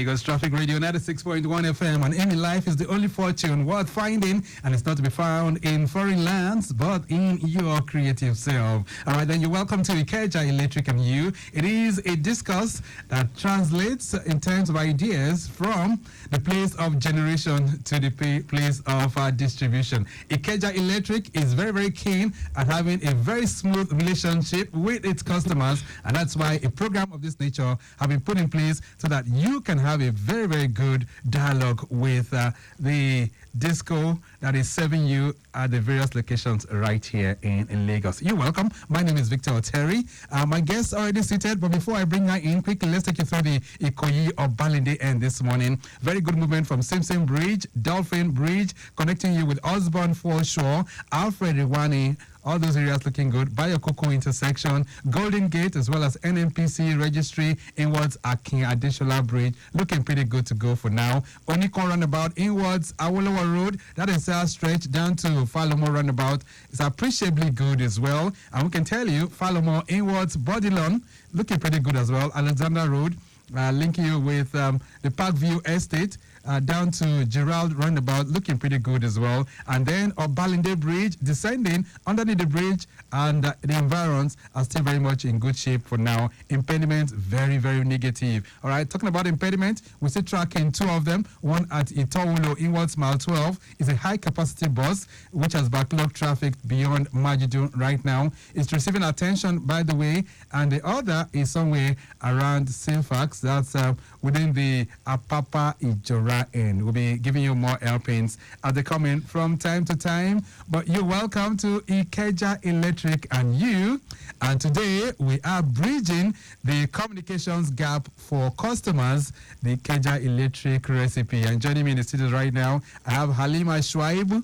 Lagos Traffic Radio 96.1 FM. And Amy Life is the only fortune worth finding, and it's not to be found in foreign lands, but in your creative self. All right, then you're welcome to Ikeja Electric and You. It is a discourse that translates in terms of ideas from the place of generation to the place of distribution. Ikeja Electric is very, very keen at having a very smooth relationship with its customers, and that's why a program of this nature have been put in place so that you can have a very, very good dialogue with the disco that is serving you at the various locations right here in Lagos. You're welcome. My name is Victor Oteri. My guest already seated, but before I bring her in, quickly, let's take you through the Ikoyi or Balinde end this morning. Very good movement from Simpson Bridge, Dolphin Bridge, connecting you with Osborne Foreshore, Alfred Iwani, all those areas looking good. Bayokoko intersection, Golden Gate, as well as NMPC registry inwards Akin Adeshola Bridge, looking pretty good to go for now. Onikon roundabout inwards Awolowo Road, that is stretch down to Falomo roundabout, is appreciably good as well. And we can tell you, Falomo inwards Bodilon, looking pretty good as well. Alexander Road, linking you with the Parkview Estate, down to Gerald roundabout, looking pretty good as well. And then Balinde Bridge, descending underneath the bridge, and the environs are still very much in good shape for now. Impediment, very, very negative. All right, talking about impediment, we're still tracking two of them. One at Itowulo inwards mile 12 is a high capacity bus which has backlogged traffic beyond Majidun right now. It's receiving attention, by the way, and the other is somewhere around Silfax, that's within the Apapa Ijora end. We'll be giving you more helpings as they come in from time to time. But you're welcome to Ikeja Electric and You. And today we are bridging the communications gap for customers, the Ikeja Electric recipe. And joining me in the studio right now, I have Halima Shuaibu.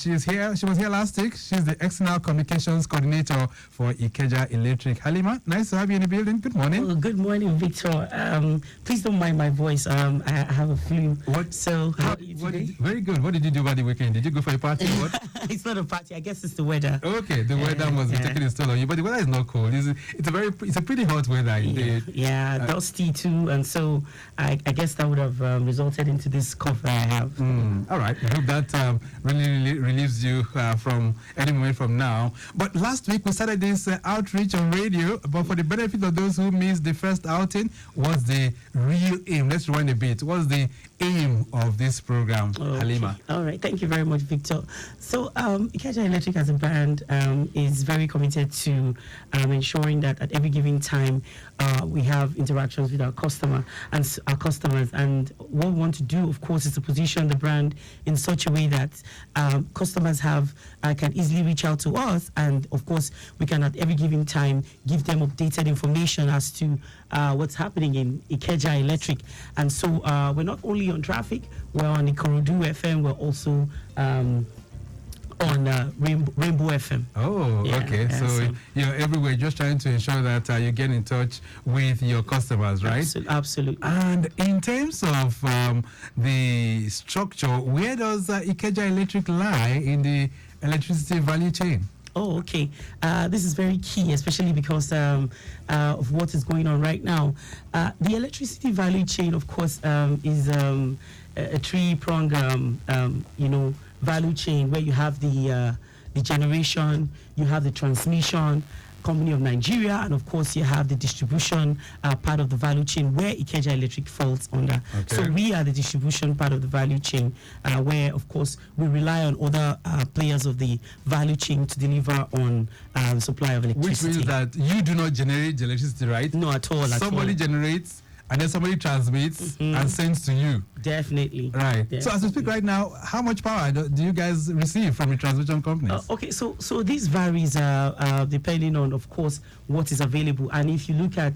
She is here. She was here last week. She's the external communications coordinator for Ikeja Electric. Halima, nice to have you in the building. Good morning. Oh, good morning, Victor. Please don't mind my voice. I have a flu. What? So, how are you today? Very good. What did you do over the weekend? Did you go for a party? What? It's not a party. I guess it's the weather. Okay, the weather must be taking its toll on you. But the weather is not cold. It's a pretty hot weather. Yeah, dusty too. And so I guess that would have resulted into this cough that I have. All right. I hope that really relieves you from any moment from now. But last week we started this outreach on radio. But for the benefit of those who missed the first outing, what's the real aim? Let's rewind a bit. What's the aim of this program, Halima? All right. Thank you very much, Victor. So Ikeja Electric as a brand is very committed to ensuring that at every given time we have interactions with our customers. And what we want to do, of course, is to position the brand in such a way that customers can easily reach out to us. And of course, we can at every given time give them updated information as to what's happening in Ikeja Electric. And so we're not only on traffic, we're on Ikorodu FM, we're also on Rainbow FM. Oh, yeah, okay. So you're everywhere, just trying to ensure that you get in touch with your customers, right? Absolutely. And in terms of the structure, where does Ikeja Electric lie in the electricity value chain? Oh, okay. This is very key, especially because of what is going on right now. The electricity value chain, of course, is a three-pronged, value chain where you have the generation, you have the transmission company of Nigeria, and of course you have the distribution part of the value chain where Ikeja Electric falls under. Okay. So we are the distribution part of the value chain where of course we rely on other players of the value chain to deliver on the supply of electricity. Which means that you do not generate the electricity, right? No, at all. Somebody generates and then somebody transmits and sends to you. Definitely. Right. Definitely. So as we speak right now, how much power do you guys receive from the transmission companies? Okay, so this varies depending on, of course, what is available. And if you look at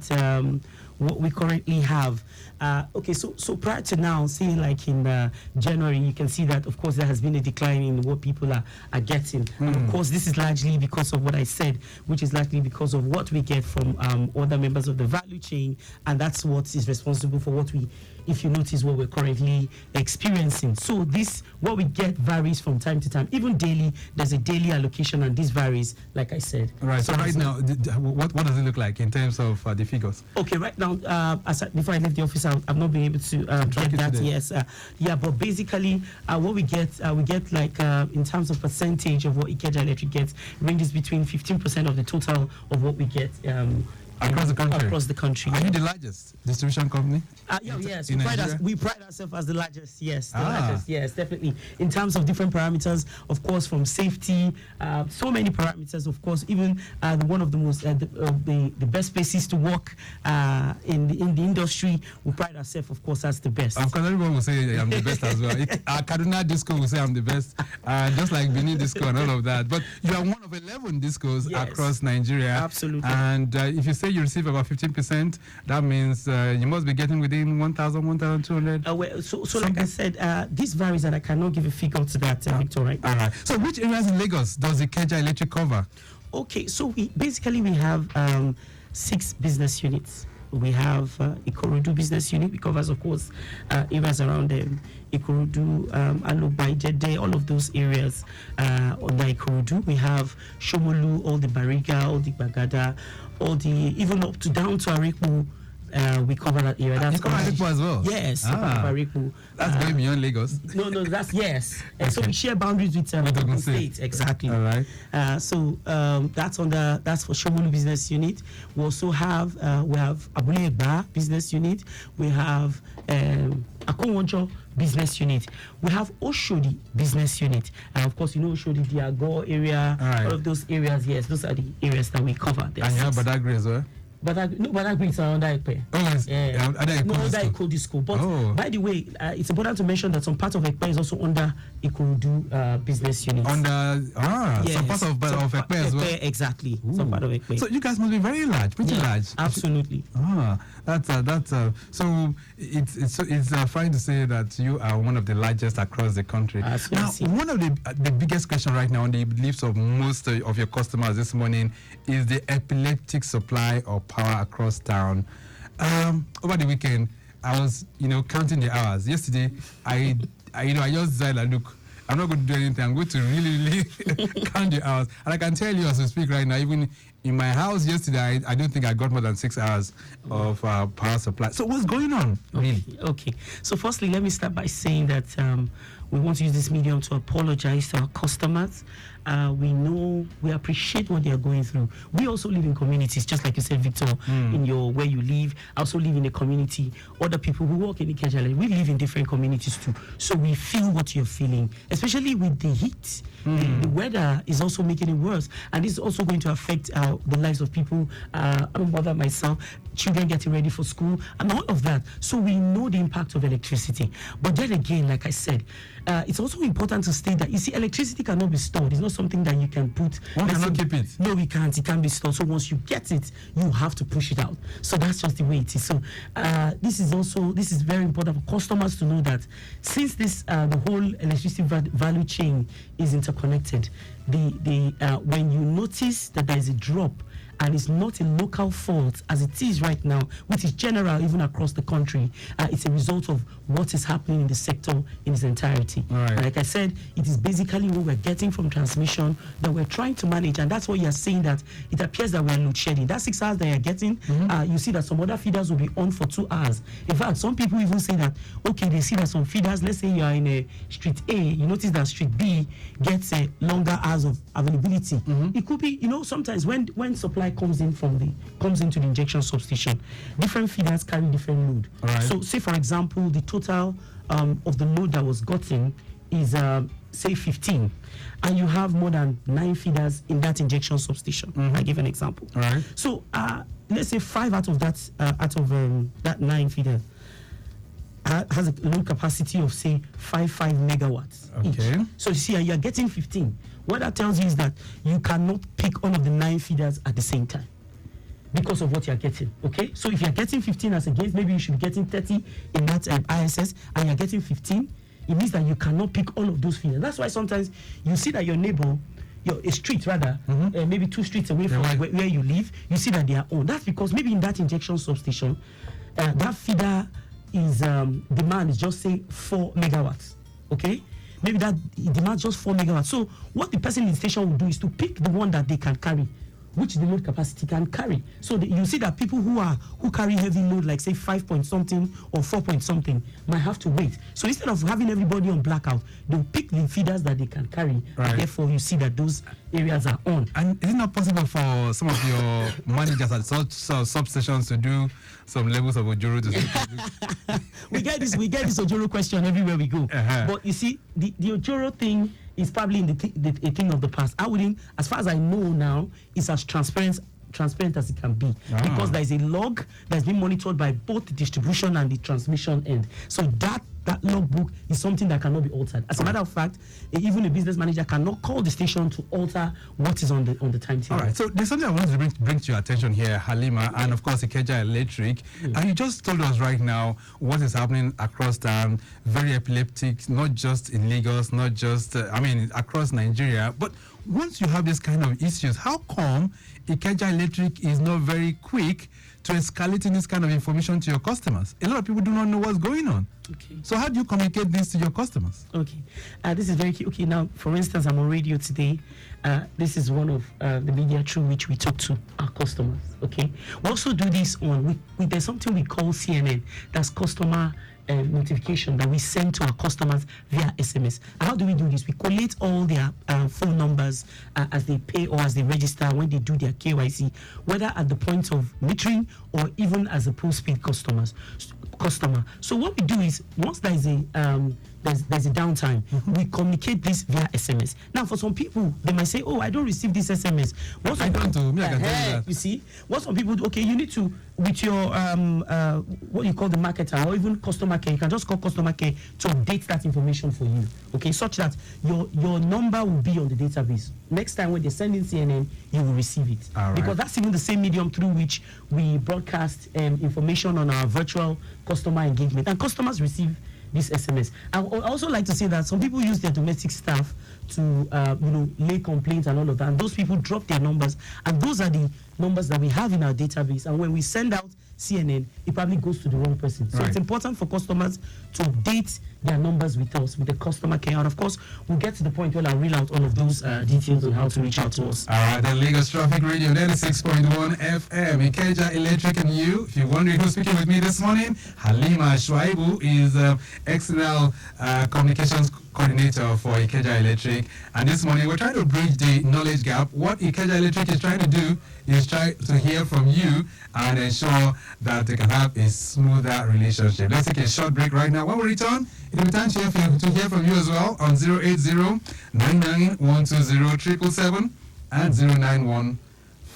what we currently have, so prior to now, say like in January, you can see that, of course, there has been a decline in what people are getting. And of course, this is largely because of what I said, which is largely because of what we get from other members of the value chain, and that's what is responsible for what we if you notice what we're currently experiencing. So this, what we get varies from time to time. Even daily, there's a daily allocation, and this varies, like I said. Right. So right now, what does it look like in terms of the figures? Okay, right now, before I left the office, I've not been able to get that. Today. Yes, but basically, what we get like in terms of percentage of what Ikeja Electric gets ranges between 15% of the total of what we get. Across the country. Across the country. Are you the largest distribution company? Yes. In We pride ourselves as the largest. Yes, the largest. Yes, definitely. In terms of different parameters, of course, from safety, so many parameters. Of course, even one of the most the best places to work in the industry. We pride ourselves, of course, as the best. Of course, everyone will say I'm the best as well. Kaduna Disco will say I'm the best, just like Benin Disco and all of that. But you are one of 11 discos across Nigeria. Absolutely. And if you say you receive about 15%, that means you must be getting within 1,000, 1,200. So like I said, this varies, and I cannot give a figure to that, Victor, right now. All right. So which areas in Lagos does Ikeja Electric cover? Okay, so we have 6 business units. We have Ikorodu business unit. It covers, of course, areas around Ikorodu, Alobai, Jede, all of those areas under Ikorodu. We have Shomolu, all the Bariga, all the Bagada, even up to down to Areku. We cover that area. That's Areku as well? Yes, Areku. That's going beyond Lagos. No, that's yes. Okay. So we share boundaries with Ogun State. Exactly. All right. So that's for Shomolu business unit. We also have Abule Egba business unit. We have Akonwojo business unit. We have Oshodi business unit. And of course, you know Oshodi, the Agor area, all of those areas. Yes, those are the areas that we cover. And you have Badagry as well? Badagry is around Ekpe. Under Eko. But by the way, it's important to mention that some part of Ekpe is also under Ikorodu business unit. Some part of Ekpe as well? Exactly. Ooh. Some part of Ekpe. So you guys must be very large, pretty large. Absolutely. So it's fine to say that you are one of the largest across the country. Now, one of the biggest questions right now on the lips of most of your customers this morning is the epileptic supply of power across town. Over the weekend, I was counting the hours. Yesterday, I just decided, look, I'm not going to do anything. I'm going to really count the hours. And I can tell you as we speak right now, even in my house yesterday, I don't think I got more than 6 hours of power supply. So what's going on? Okay. So firstly, let me start by saying that we want to use this medium to apologize to our customers. We appreciate what they are going through. We also live in communities, just like you said, Victor, where you live. I also live in a community. Other people who work in Ikeja Electric, we live in different communities too. So we feel what you're feeling, especially with the heat. The weather is also making it worse, and this is also going to affect the lives of people. I'm a mother myself, children getting ready for school, and all of that. So we know the impact of electricity. But then again, like I said, it's also important to state that, you see, electricity cannot be stored. It's not something that you can put. One cannot keep it. No, we can't. It can't be stored. So once you get it, you have to push it out. So that's just the way it is. So this is very important for customers to know that since the whole electricity value chain is interconnected, when you notice that there is a drop, and it's not a local fault as it is right now, which is general even across the country. It's a result of what is happening in the sector in its entirety. Right. Like I said, it is basically what we're getting from transmission that we're trying to manage, and that's why you're saying that it appears that we're load shedding. That 6 hours that you're getting, you see that some other feeders will be on for 2 hours. In fact, some people even say that, okay, they see that some feeders, let's say you're in a street A, you notice that street B gets longer hours of availability. It could be, sometimes when supply comes into the injection substation, different feeders carry different load. Right. So say for example, the total of the load that was gotten is say 15, and you have more than 9 feeders in that injection substation. I give an example. Right. So let's say 5 out of that 9 feeders has a load capacity of say 5 megawatts Okay. each. So you see, you're getting 15. What that tells you is that you cannot pick all of the 9 feeders at the same time because of what you're getting. Okay. So if you're getting 15 as against, maybe you should be getting 30 in that ISS, and you're getting 15, it means that you cannot pick all of those feeders. That's why sometimes you see that your neighbor, a street rather, maybe 2 streets away from where you live, you see that they are on. That's because maybe in that injection substation, that feeder is demand is just say 4 megawatts, okay? Maybe that demand just 4 megawatts. So what the person in the station will do is to pick the one that they can carry, which the load capacity can carry. So you see that people who carry heavy load, like say 5 point something or 4 point something, might have to wait. So instead of having everybody on blackout, they'll pick the feeders that they can carry. Right. And therefore, you see that those areas are on. And is it not possible for some of your managers at such substations to do some levels of Ojoro to we get this Ojoro question everywhere we go. But you see, the Ojoro thing is probably in a thing of the past. I wouldn't, as far as I know now, it's as transparent as it can be, because there is a log that's been monitored by both the distribution and the transmission end. So that logbook is something that cannot be altered. As a matter of fact, even a business manager cannot call the station to alter what is on the timetable. All right. So there's something I want to bring to your attention here, Halima, and of course Ikeja Electric. And you just told us right now what is happening across town, very epileptic, not just in Lagos, not just across Nigeria. But once you have this kind of issues, how come Ikeja Electric is not very quick to escalating this kind of information to your customers? A lot of people do not know what's going on. Okay. So how do you communicate this to your customers? Okay. This is very key. Okay, now, for instance, I'm on radio today. This is one of the media through which we talk to our customers. Okay. We also do this on, there's something we call CNN. That's customer notification that we send to our customers via SMS. And how do we do this? We collate all their phone numbers as they pay or as they register when they do their KYC, whether at the point of metering or even as a postpaid customer. So what we do is, once there is there's a downtime, we communicate this via SMS. Now, for some people, they might say, "Oh, I don't receive this SMS." What I don't do. I can tell you that. You see, what some people do, okay, you need to, with your what you call the marketer or even customer care, you can just call customer care to update that information for you, okay, such that your number will be on the database. Next time when they send in CNN, you will receive it. Because that's even the same medium through which we broadcast information on our virtual customer engagement, and customers receive this SMS. I would also like to say that some people use their domestic staff to lay complaints and all of that, and those people drop their numbers, and those are the numbers that we have in our database, and when we send out CNN, it probably goes to the wrong person. So it's important for customers to update their numbers with us, with the customer care. And of course, we'll get to the point where I'll reel out all of those details on how to reach out to us. All right, the Lagos Traffic Radio 96.1 FM, Ikeja Electric, and you. If you're wondering who's speaking with me this morning, Halima Shuaibu is external communications coordinator for Ikeja Electric. And this morning, we're trying to bridge the knowledge gap. What Ikeja Electric is trying to do is try to hear from you and ensure that they can have a smoother relationship. Let's take a short break right now. When we return, it will be time to hear from you as well on 080-99-120-777 and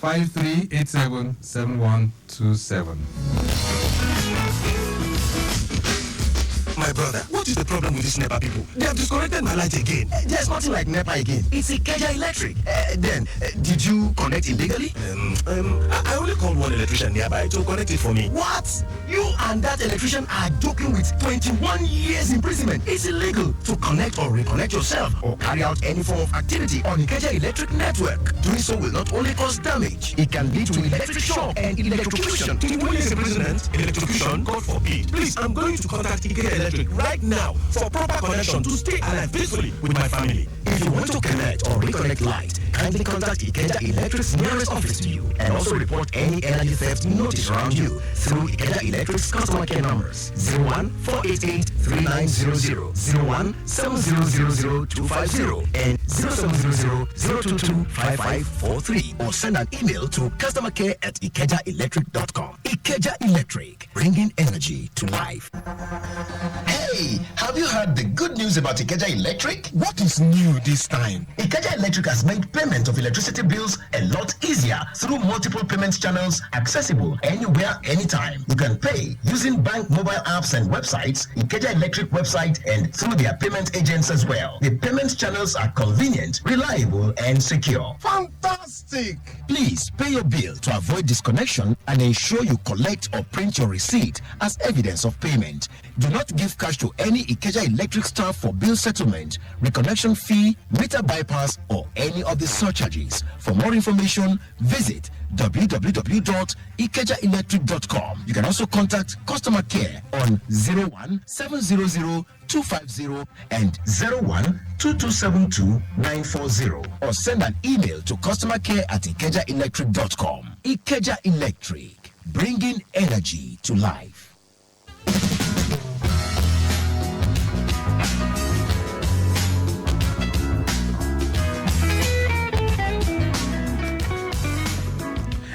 091-5387-7127. My brother, what is the problem with these NEPA people? They have disconnected my light again. There's nothing like NEPA again. It's Ikeja Electric. Did you connect illegally? I only called one electrician nearby to connect it for me. What? You and that electrician are joking with 21 years imprisonment. It's illegal to connect or reconnect yourself or carry out any form of activity on Ikeja Electric network. Doing so will not only cause damage, it can lead to electric shock and electrocution. 21 years imprisonment, electrocution, God forbid. Please, I'm going to contact Ikeja Electric right now for proper connection to stay alive peacefully with my family. If you want to connect or reconnect light, kindly contact Ikeja Electric's nearest office to you and also report any energy theft notice around you through Ikeja Electric's customer care numbers 01-488-3900, 01-7000-250 and 0700-022-5543, or send an email to customercare@ikejaelectric.com. Ikeja Electric, bringing energy to life. Hey, have you heard the good news about Ikeja Electric? What is new this time? Ikeja Electric has made payment of electricity bills a lot easier through multiple payment channels accessible anywhere, anytime. You can pay using bank mobile apps and websites, Ikeja Electric website, and through their payment agents as well. The payment channels are convenient, reliable, and secure. Fantastic! Please pay your bill to avoid disconnection and ensure you collect or print your receipt as evidence of payment. Do not give cash to any Ikeja Electric staff for bill settlement, reconnection fee, meter bypass, or any of the surcharges. For more information, visit www.ikejaelectric.com. You can also contact customer care on 01-700-250 and 01-2272-940 or send an email to customercare@ikejaelectric.com. Ikeja Electric, bringing energy to life.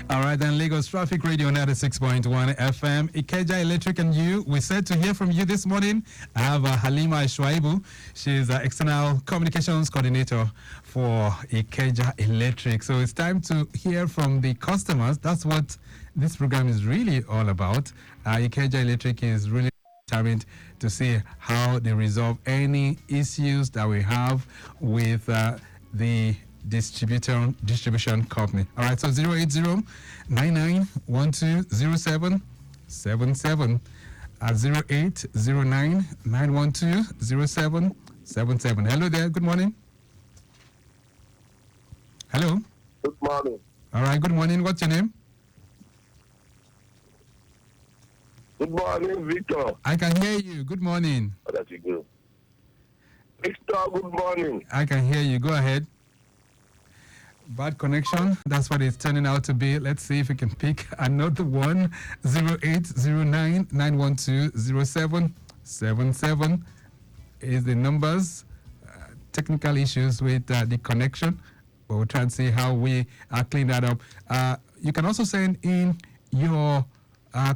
All right, then Lagos Traffic Radio 96.1 FM. Ikeja Electric and you. We said to hear from you this morning. I have Halima Shuaibu. She's the External Communications Coordinator for Ikeja Electric. So it's time to hear from the customers. That's what this program is really all about. Ikeja Electric is really determined to see how they resolve any issues that we have with the distribution company. All right, so 080-9912-0777 at 0809-912-0777. Hello there, good morning. Hello. Good morning. All right, good morning. What's your name? Good morning, Victor. I can hear you. Good morning. How does it go? Victor, good morning. I can hear you. Go ahead. Bad connection. That's what it's turning out to be. Let's see if we can pick another one. 0809-912-0777 is the numbers. Technical issues with the connection. But we'll try and see how we clean that up. You can also send in your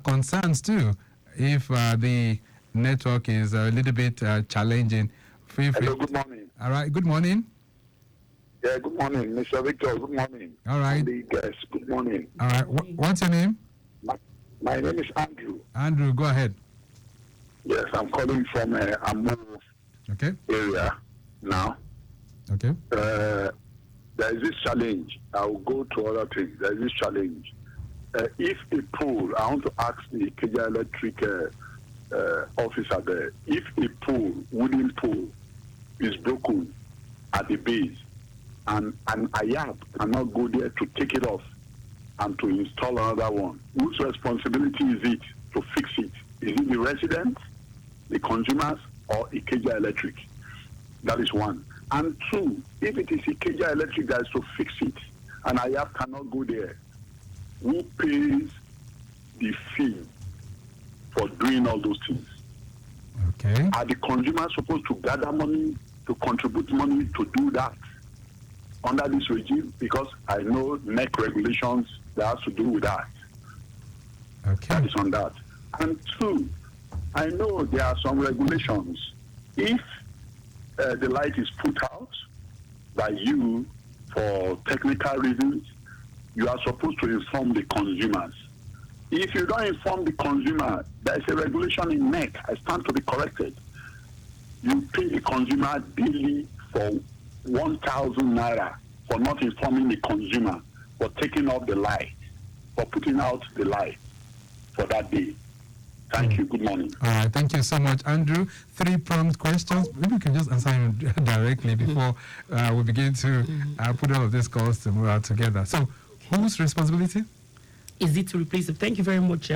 concerns too. If the network is a little bit challenging. Feel free. Hello, good morning. All right. Good morning. Yeah, good morning, Mr. Victor. Good morning. All right. The guest, good morning. All right. What's your name? My name is Andrew. Andrew, go ahead. Yes, I'm calling from Amu Okay. area now. Okay. There is this challenge. I will go to other things. There is this challenge. If a pole, I want to ask the Ikeja Electric officer there, if a pole, wooden pole, is broken at the base, and an IAP cannot go there to take it off and to install another one, whose responsibility is it to fix it? Is it the residents, the consumers, or Ikeja Electric? That is one. And two, if it is Ikeja Electric that is to fix it, and IAP cannot go there, who pays the fee for doing all those things? Okay. Are the consumers supposed to gather money, to contribute money to do that under this regime? Because I know NEC regulations that has to do with that. Okay. That is on that. And two, I know there are some regulations. If the light is put out by you for technical reasons, you are supposed to inform the consumers. If you don't inform the consumer, there is a regulation in NEC. I stand to be corrected. You pay the consumer daily for 1,000 naira for not informing the consumer, for taking off the light, for putting out the light for that day. Thank you. Good morning. All right. Thank you so much, Andrew. 3 prompt questions. Maybe we can just answer them directly before we begin to put all of these calls together. So, whose responsibility? Is it to replace it? Thank you very much,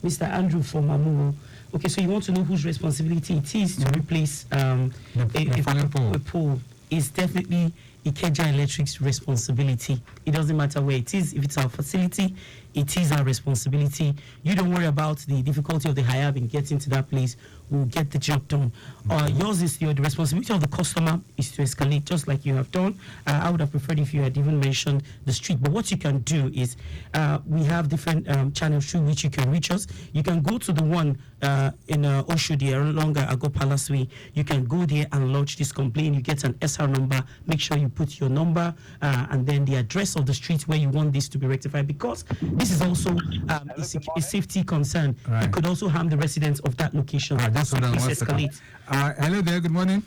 Mr. Andrew from Amuwo. Okay, so you want to know whose responsibility it is to replace a pole. It's definitely Ikeja Electric's responsibility. It doesn't matter where it is. If it's our facility, it is our responsibility. You don't worry about the difficulty of the HIAB in getting to that place. We'll get the job done. Yours is the responsibility of the customer is to escalate, just like you have done. I would have preferred if you had even mentioned the street. But what you can do is we have different channels through which you can reach us. You can go to the one in Oshodi, along Ago Palace Way. You can go there and lodge this complaint. You get an SR number. Make sure you put your number and then the address of the street where you want this to be rectified, because this is also a safety concern. Right. It could also harm the residents of that location. Just hold on one second. Hello there, good morning.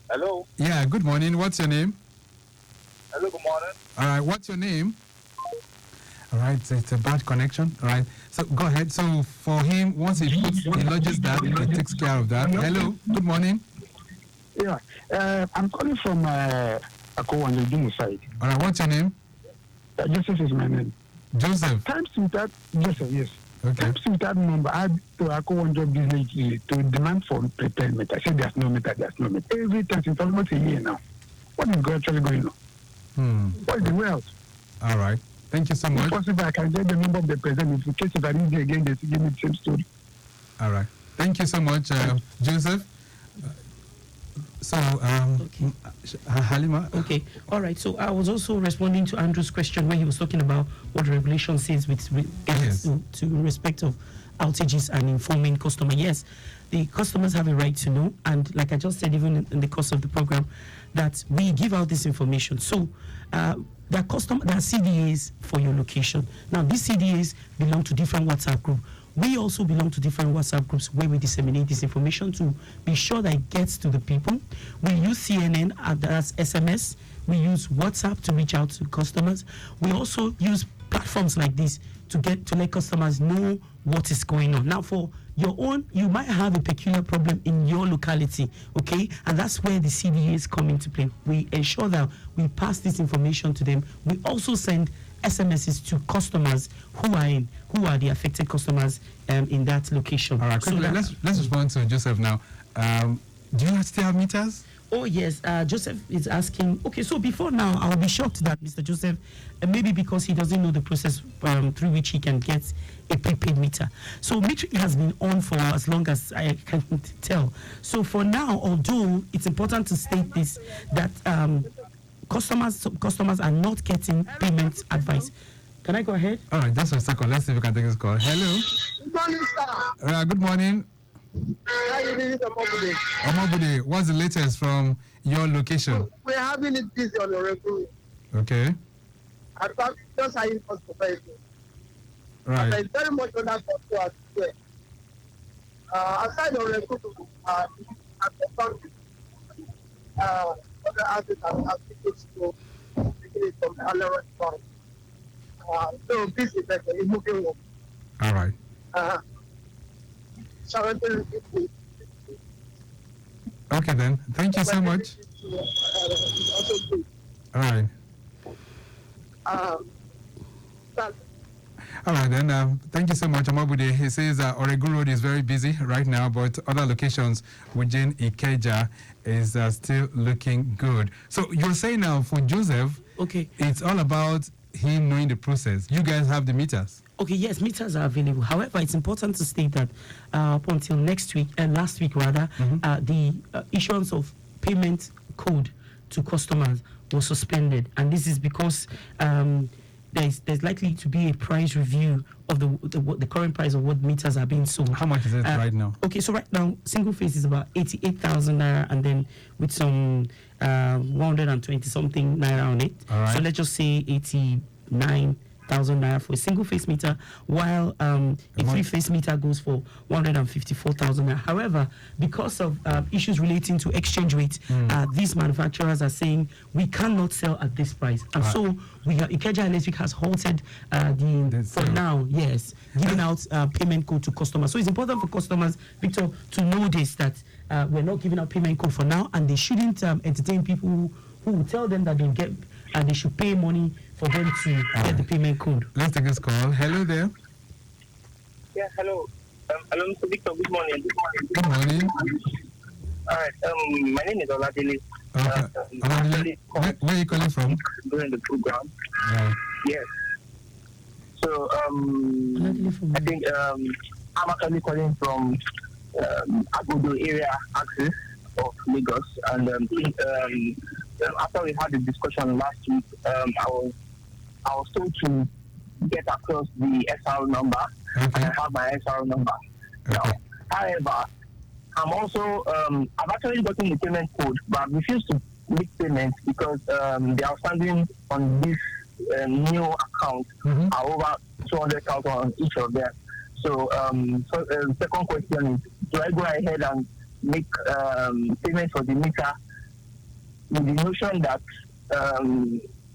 Hello. Yeah, good morning. What's your name? Hello, good morning. All right, what's your name? All right, so it's a bad connection. All right, so go ahead. So for him, once he lodges that, he takes care of that. Hello, good morning. Yeah, I'm calling from Akowanjodumu side. All right, what's your name? Joseph is my name. Joseph. Times without Joseph, yes. Okay. Times without number, I had to Ako one job business to demand for prepared meter. I said there's no meter, there's no meter. Every time, it's almost a year now. What is actually going on? What is the way out? All right. Thank you so much. If possible, I can get the number of the president. In case if I need it again, they give me the same story. All right. Thank you so much, Joseph. Okay. Halima. Okay, all right. So I was also responding to Andrew's question when he was talking about what the regulation says with Yes. to respect of outages and informing customer. Yes, the customers have a right to know, and like I just said, even in the course of the program, that we give out this information. So there are CDAs for your location. Now these CDAs belong to different WhatsApp groups. We also belong to different WhatsApp groups where we disseminate this information to be sure that it gets to the people. We use CNN as SMS. We use WhatsApp to reach out to customers. We also use platforms like this to let customers know what is going on. Now, for your own, you might have a peculiar problem in your locality, okay? And that's where the CDAs come into play. We ensure that we pass this information to them. We also send SMSs to customers who are the affected customers in that location. All right, quickly, let's respond to Joseph now. Do you still have meters? Oh yes, Joseph is asking. Okay, so before now, I'll be shocked that Mr. Joseph, maybe because he doesn't know the process through which he can get a prepaid meter. So metering has been on for as long as I can tell. So for now, although it's important to state this, that customers are not getting payment advice. Can I go ahead? All right, just a second. Let's see if we can take this call. Hello. Good morning, sir. Good morning. How you doing, Omobude? Omobude, what's the latest from your location? We're having it busy on the regular. Okay. I thought just how it was professional. Right. There's very much on that for us here. Aside the regular, at the country, other artists have tickets to it from the Alera Bank. So this is like a moving one. All right. Okay then. Thank you so much. All right. All right then. Thank you so much, Amabude. He says Oregu Road is very busy right now, but other locations within Ikeja is still looking good. So you're saying now for Joseph, okay, it's all about him knowing the process. You guys have the meters. Okay, yes, meters are available. However, it's important to state that up until last week, the issuance of payment code to customers was suspended, and this is because there's likely to be a price review of the current price of what meters are being sold. How much is it right now? Okay, so right now, single phase is about 88,000 naira, and then with some 120 something naira on it. All right. So let's just say 89,000 naira for a single face meter, while a three face meter goes for 154,000 naira. However, because of issues relating to exchange rate, these manufacturers are saying we cannot sell at this price, and so Ikeja Electric has halted for now. Yes, giving out payment code to customers. So it's important for customers, Victor, to know this, that we're not giving out payment code for now, and they shouldn't entertain people who will tell them that they should pay money for them to get the payment code. Let's take this call. Hello there. Yeah, hello. Hello, Mr. Victor. Good morning. Good morning. All right. My name is Oladele. Oladele, where are you calling from? During the program. Yes. So, I think I'm actually calling from Agodo area axis of Lagos, and after we had the discussion last week, I was told to get across the SR number, and I have my SR number. Now, however, I'm also I've actually gotten the payment code, but I refused to make payments because the outstanding on this new account are over 200,000 on each of them. So, the second question is, do I go ahead and make payment for the meter with the notion that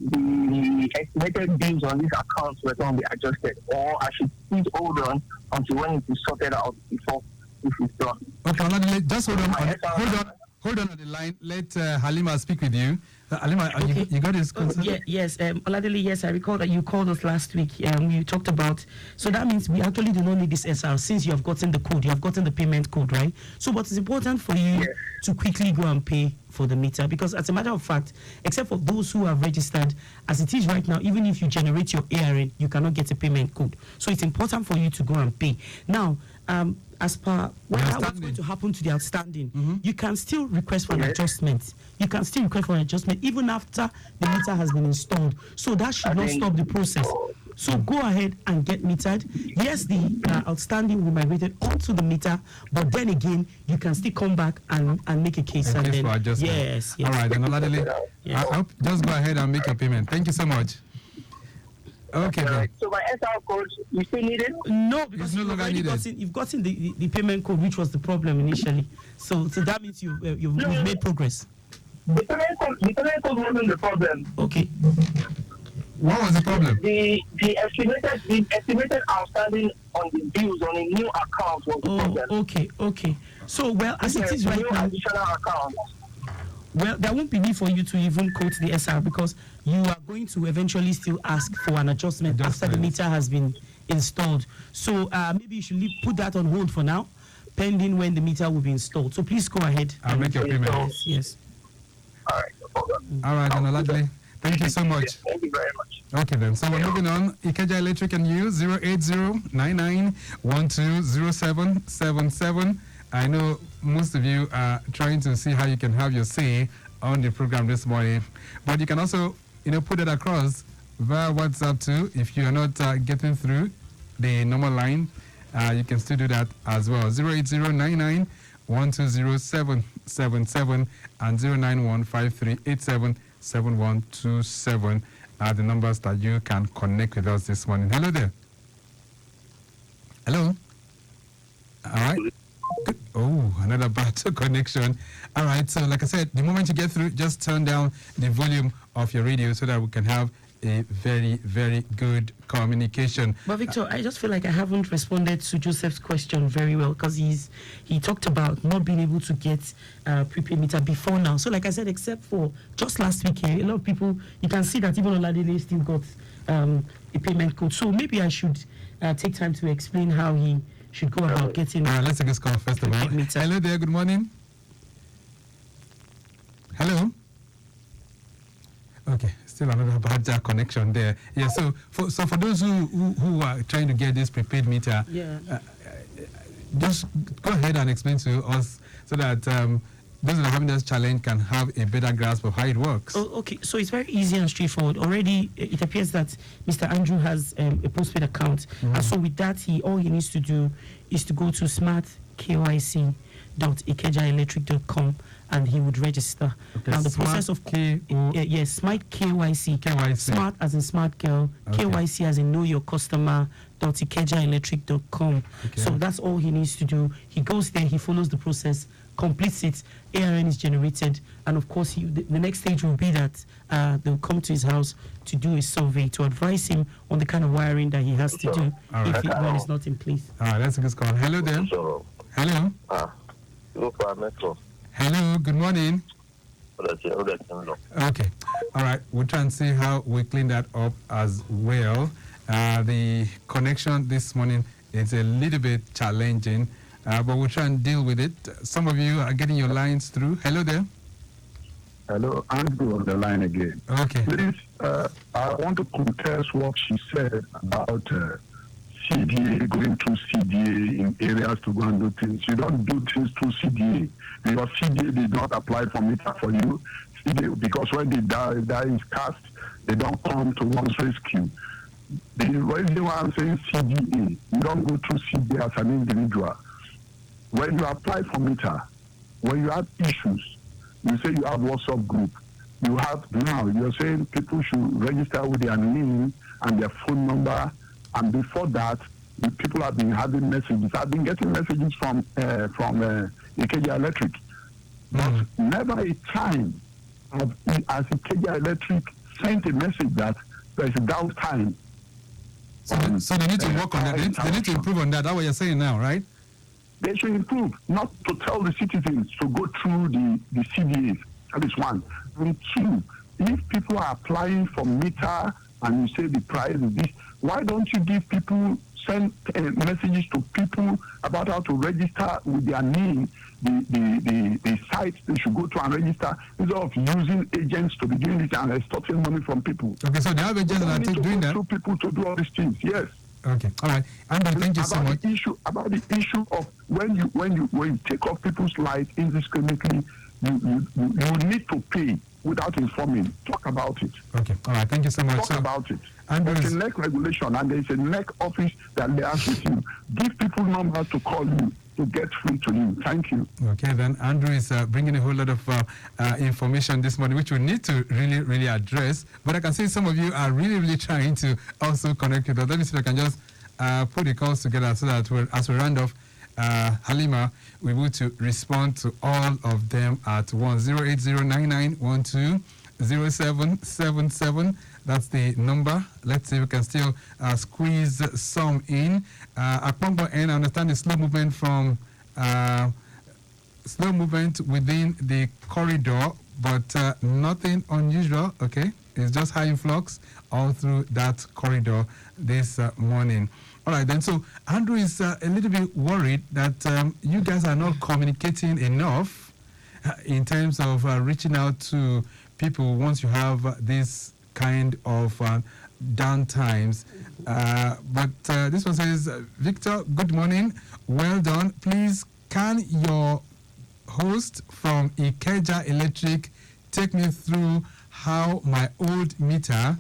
the estimated bills on these accounts were going to be adjusted, or I should please hold on until when it is sorted out before this is done? Okay, just hold on. Hold on on the line. Let Halima speak with you. Halima, you got his concern? Yes, Oladele, yes, I recall that you called us last week. You talked about, so that means we actually do not need this SR since you have gotten the code, you have gotten the payment code, right? So what is important for you to quickly go and pay for the meter, because as a matter of fact, except for those who have registered, as it is right now, even if you generate your ARN, you cannot get a payment code. So it's important for you to go and pay. Now, as per what's going to happen to the outstanding, you can still request for an adjustment. You can still request for an adjustment even after the meter has been installed. So that should not stop the process. So go ahead and get metered. Yes, the outstanding will be migrated onto the meter, but then again, you can still come back and make a case. And then, for adjustment. Yes. All right, then Oladele, just go ahead and make your payment. Thank you so much. Okay, then. So my SR code, you still need it? No, because you've gotten the payment code, which was the problem initially. So that means you've made progress. The payment code wasn't the problem. Okay. What was the problem? The estimated outstanding on the bills on a new account was the problem. Okay. So, well, as it is right now, additional account. Well, there won't be need for you to even quote the SR because you are going to eventually still ask for an adjustment after the meter has been installed. So maybe you should put that on hold for now, pending when the meter will be installed. So please go ahead. I'll make your payment. Yes. All right, no problem. All right, Oladele. Thank you so much. Thank you very much. Okay then, so we're moving on. Ikeja Electric and you, 080-99-120777. I know most of you are trying to see how you can have your say on the program this morning, but you can also, put it across via WhatsApp too. If you are not getting through the normal line, you can still do that as well. 080-99-120777 and 091-5387-7127 are the numbers that you can connect with us this morning. Hello there. Hello. All right. Good. Oh, another bad connection. All right. So, like I said, the moment you get through, just turn down the volume of your radio so that we can have a very, very good communication. But Victor, I just feel like I haven't responded to Joseph's question very well because he talked about not being able to get prepaid meter before now. So like I said, except for just last week here, a lot of people, you can see that even Oladele still got a payment code. So maybe I should take time to explain how he should go about getting. Let's take this call first of all. Hello there, good morning. Hello. Okay, still another bad connection there. Yeah, so for those who are trying to get this prepaid meter, just go ahead and explain to us so that those that are having this challenge can have a better grasp of how it works. Oh, okay, so it's very easy and straightforward. Already, it appears that Mr. Andrew has a postpaid account, and so with that, all he needs to do is to go to smartkyc.ikejaelectric.com and he would register. Okay, now the process of smart KYC, smart as in smart girl, KYC as in know your customer.ikejaelectric.com. So that's all he needs to do. He goes there, he follows the process, completes it, ARN is generated, and of course the next stage will be that they'll come to his house to do a survey to advise him on the kind of wiring that he has to do if one is not in place. All right, that's a good call. Hello there. Hello. Hello, good morning. Okay, all right, we'll try and see how we clean that up as well. The connection this morning is a little bit challenging, but we'll try and deal with it. Some of you are getting your lines through. Hello there. Hello, Andrew on the line again. Okay. Please, I want to contest what she said about CDA, going through CDA in areas to go and do things. You don't do things through CDA because CDA did not apply for meter for you. CDA, because when they die is cast, they don't come to one's rescue. The reason why I'm saying CDA, you don't go through CDA as an individual. When you apply for meter, when you have issues, you say you have WhatsApp group. You have now, you're saying people should register with their name and their phone number. And before that, the people have been having messages. I've been getting messages from Ikeja Electric. But never a time as Ikeja Electric sent a message that there is a downtime. So they need to work on that. They need to improve on that. That's what you're saying now, right? They should improve, not to tell the citizens to go through the CDAs. That is one. And two, if people are applying for meter and you say the price is this, why don't you give people, send messages to people about how to register with their name, the site they should go to and register, instead of using agents to be doing this and extorting money from people. Okay, so they have agents that are doing that? People to do all these things, yes. Okay, all right. Andrew, thank you so much. About the issue of when you take off people's light indiscriminately, you need to pay without informing. Talk about it. Okay, all right. Thank you so much. Talk about it. Andrew, there's a NEC regulation and there's a NEC office that liaises with you. Give people numbers to call you to get free to you. Thank you. Okay, then Andrew is bringing a whole lot of information this morning, which we need to really address. But I can see some of you are really trying to also connect with us. Let me see if I can just put the calls together so that as we round off, Halima, we're able to respond to all of them at 1-08099120777. That's the number. Let's see if we can still squeeze some in. At Pombo N, I understand the slow movement within the corridor, but nothing unusual. Okay, it's just high influx all through that corridor this morning. All right, then. So Andrew is a little bit worried that you guys are not communicating enough in terms of reaching out to people once you have this kind of downtimes. But this one says, Victor, good morning. Well done. Please, can your host from Ikeja Electric take me through how my old meter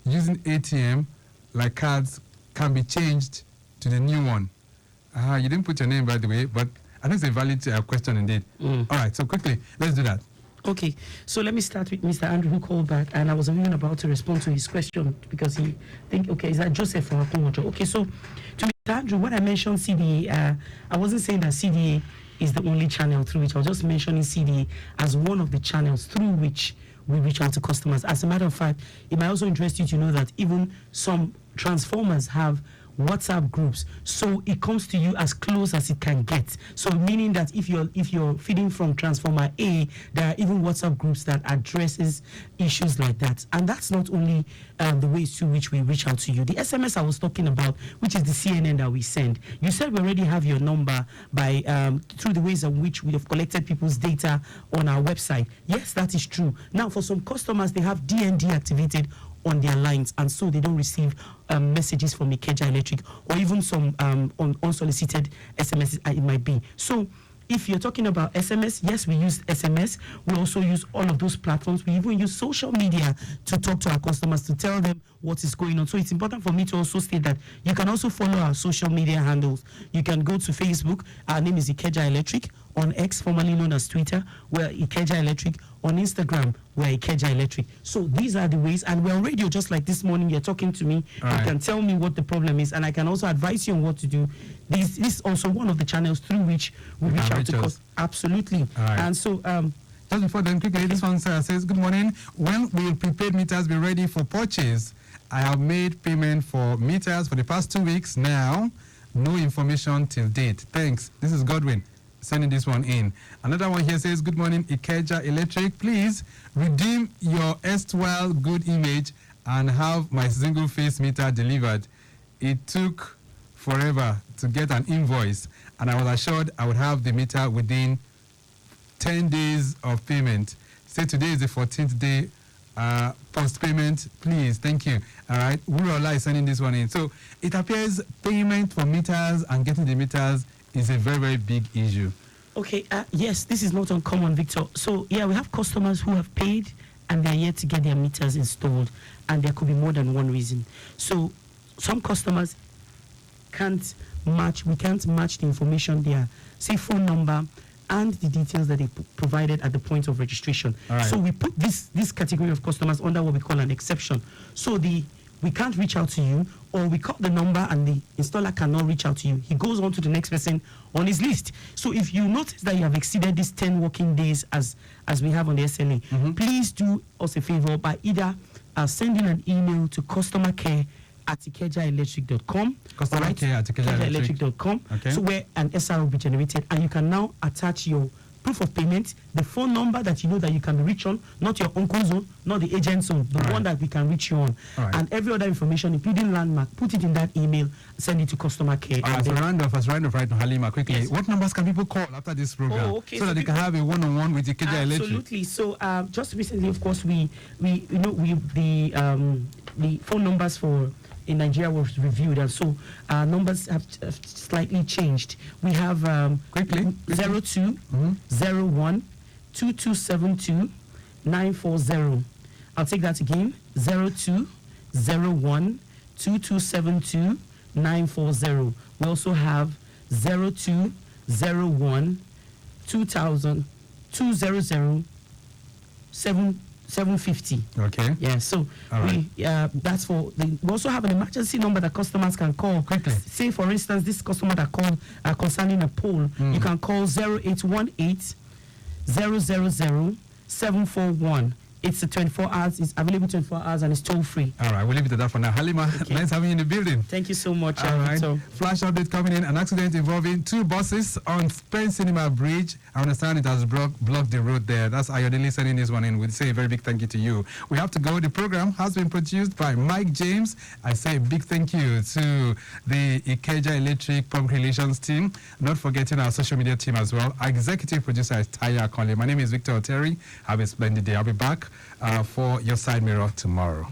using ATM, like cards, can be changed to the new one? You didn't put your name, by the way, but I think it's a valid question indeed. All right, so quickly, let's do that. Okay, so let me start with Mr. Andrew, who called back, and I was even about to respond to his question because he is that Joseph from Apongojo? Okay, so to Mr. Andrew, when I mentioned CDA, I wasn't saying that CDA is the only channel through which I was just mentioning CDA as one of the channels through which we reach out to customers. As a matter of fact, it might also interest you to know that even some transformers have WhatsApp groups, so it comes to you as close as it can get. So meaning that if you're feeding from transformer A, there are even WhatsApp groups that addresses issues like that. And that's not only the ways through which we reach out to you. The SMS I was talking about, which is the CNN that we send. You said we already have your number by through the ways in which we have collected people's data on our website. Yes, that is true. Now, for some customers, they have DND activated on their lines, and so they don't receive messages from Ikeja Electric, or even some unsolicited SMS it might be. So if you're talking about SMS, yes, we use SMS. We also use all of those platforms. We even use social media to talk to our customers, to tell them what is going on. So it's important for me to also state that you can also follow our social media handles. You can go to Facebook. Our name is Ikeja Electric. On X, formerly known as Twitter, we're Ikeja Electric. On Instagram, we're Ikeja Electric. So these are the ways, and we're on radio just like this morning. You're talking to me. You can tell me what the problem is, and I can also advise you on what to do. This is also one of the channels through which we reach out to customers. Absolutely. And so, just before then, quickly, this one says, good morning. When will prepaid meters be ready for purchase? I have made payment for meters for the past 2 weeks now. No information till date. Thanks. This is Godwin sending this one in. Another one here says, good morning, Ikeja Electric. Please redeem your erstwhile good image and have my single face meter delivered. It took forever to get an invoice, and I was assured I would have the meter within 10 days of payment. Say today is the 14th day post payment, please. Thank you. All right, Wurola is sending this one in. So it appears payment for meters and getting the meters is a very big issue. Okay, yes, this is not uncommon, Victor. So yeah, we have customers who have paid and they're yet to get their meters installed, and there could be more than one reason. So some customers can't match the information there, say phone number and the details that they provided at the point of registration. So we put this category of customers under what we call an exception. So we can't reach out to you, or we call the number and the installer cannot reach out to you. He goes on to the next person on his list. So if you notice that you have exceeded these 10 working days as we have on the SLA, please do us a favor by either sending an email to customercare@ikejaelectric.com. Customercare@ikejaelectric.com. Okay. So where an SR will be generated, and you can now attach your proof of payment, the phone number that you know that you can be reached on, not your uncle's own, not the agent's own, the one that we can reach you on, and every other information, including landmark, put it in that email, send it to customer care. As a round-off right now, Halima, quickly, Yes. what numbers can people call after this program so that they can have a one-on-one with Ikeja Electric? Absolutely. So just recently, of course, the phone numbers for in Nigeria was reviewed, and so numbers have slightly changed. We have quickly 02 01 2272 940. I'll take that again. 02 01 2272 940. We also have 02 01 2000 200 750. Okay. Yeah, so that's for we also have an emergency number that customers can call quickly. Say for instance, this customer that called concerning a poll, you can call 0818 000 741. It's a 24 hours. It's available 24 hours and it's toll free. All right, we'll leave it at that for now. Halima, nice having you in the building. Thank you so much. All right. Victor. Flash update coming in. An accident involving 2 buses on Spain Cinema Bridge. I understand it has blocked the road there. That's Ayodele sending this one in. We'll say a very big thank you to you. We have to go. The program has been produced by Mike James. I say a big thank you to the Ikeja Electric Public Relations team. Not forgetting our social media team as well. Our executive producer is Taya Conley. My name is Victor Oteri. Have a splendid day. I'll be back for your side mirror tomorrow.